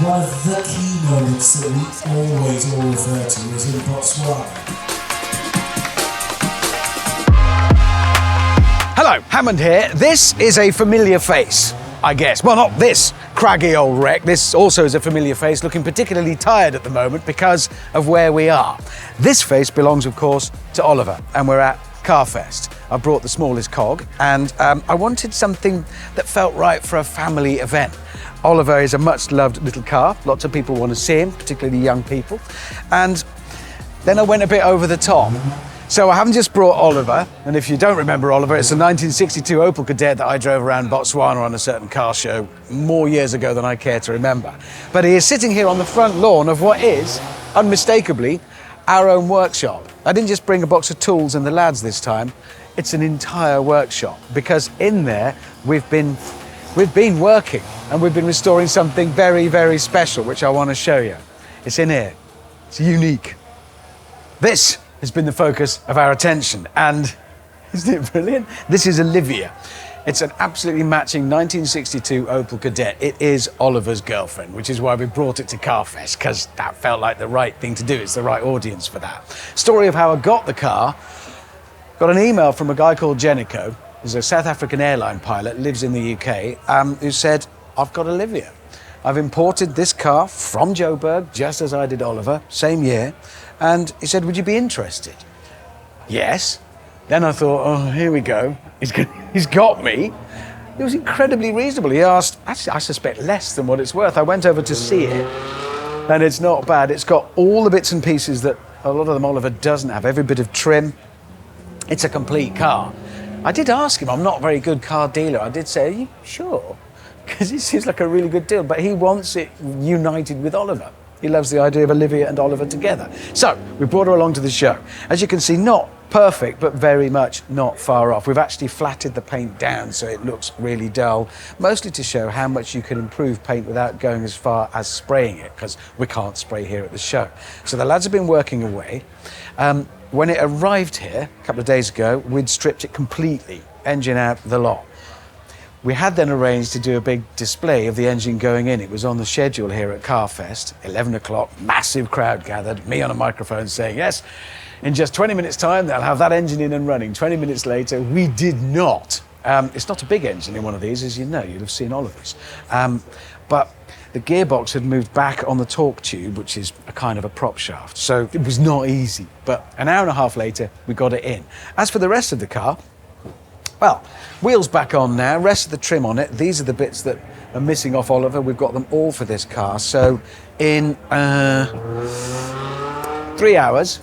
one of the key moments that we always all refer to is in Botswana. Hello, Hammond here. This is a familiar face, I guess. Well, not this craggy old wreck. This also is a familiar face, looking particularly tired at the moment because of where we are. This face belongs, of course, to Oliver, and we're at Carfest. I brought the smallest cog, and I wanted something that felt right for a family event. Oliver is a much-loved little car. Lots of people want to see him, particularly young people. And then I went a bit over the top. So I haven't just brought Oliver, and if you don't remember Oliver, it's a 1962 Opel Kadett that I drove around Botswana on a certain car show more years ago than I care to remember. But he is sitting here on the front lawn of what is, unmistakably, our own workshop. I didn't just bring a box of tools and the lads this time. It's an entire workshop, because in there we've been working and we've been restoring something very, very special, which I want to show you. It's in here. It's unique. This has been the focus of our attention, and isn't it brilliant? This is Olivia. It's an absolutely matching 1962 Opel Kadett. It is Oliver's girlfriend, which is why we brought it to Carfest, because that felt like the right thing to do. It's the right audience for that. Story of how I got the car. Got an email from a guy called Jenico, who's a South African airline pilot, lives in the UK, who said, I've got Olivia. I've imported this car from Joburg, just as I did Oliver, same year. And he said, would you be interested? Yes. Then I thought, oh, here we go. He's got me. It was incredibly reasonable. He asked, actually, I suspect less than what it's worth. I went over to see it, and it's not bad. It's got all the bits and pieces that a lot of them Oliver doesn't have, every bit of trim. It's a complete car. I did ask him, I'm not a very good car dealer. I did say, are you sure? Because it seems like a really good deal, but he wants it united with Oliver. He loves the idea of Olivia and Oliver together. So we brought her along to the show. As you can see, not perfect, but very much not far off. We've actually flatted the paint down so it looks really dull, mostly to show how much you can improve paint without going as far as spraying it, because we can't spray here at the show. So the lads have been working away. When it arrived here a couple of days ago, we'd stripped it completely, engine out, the lot. We had then arranged to do a big display of the engine going in. It was on the schedule here at Carfest, 11 o'clock, massive crowd gathered, me on a microphone saying, yes, in just 20 minutes time, they'll have that engine in and running. 20 minutes later, we did not. It's not a big engine in one of these, as you know, you'll have seen Oliver's. But the gearbox had moved back on the torque tube, which is a kind of a prop shaft. So it was not easy, but an hour and a half later, we got it in. As for the rest of the car, well, wheels back on now, rest of the trim on it. These are the bits that are missing off Oliver. We've got them all for this car. So in 3 hours,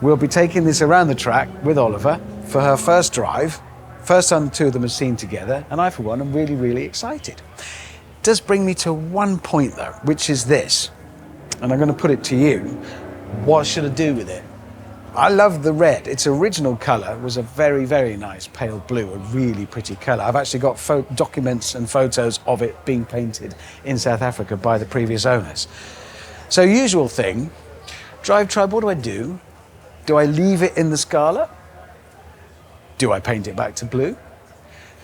we'll be taking this around the track with Oliver for her first drive. First time the two of them are seen together, and I, for one, am really, really excited. It does bring me to one point, though, which is this, and I'm going to put it to you. What should I do with it? I love the red. Its original colour was a very, very nice pale blue, a really pretty colour. I've actually got documents and photos of it being painted in South Africa by the previous owners. So usual thing, DRIVETRIBE, what do I do? Do I leave it in the scarlet? Do I paint it back to blue?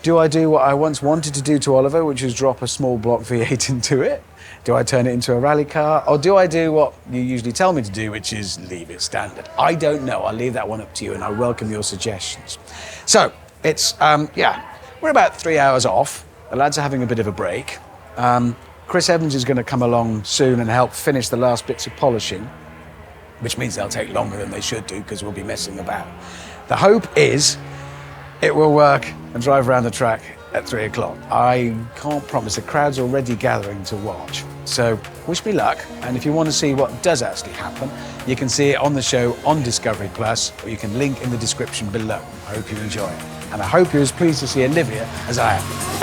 Do I do what I once wanted to do to Oliver, which is drop a small block V8 into it? Do I turn it into a rally car? Or do I do what you usually tell me to do, which is leave it standard? I don't know. I'll leave that one up to you, and I welcome your suggestions. So it's, we're about 3 hours off. The lads are having a bit of a break. Chris Evans is going to come along soon and help finish the last bits of polishing, which means they'll take longer than they should do because we'll be messing about. The hope is it will work and drive around the track at 3 o'clock. I can't promise. The crowd's already gathering to watch. So wish me luck. And if you want to see what does actually happen, you can see it on the show on Discovery Plus, or you can link in the description below. I hope you enjoy it. And I hope you're as pleased to see Olivia as I am.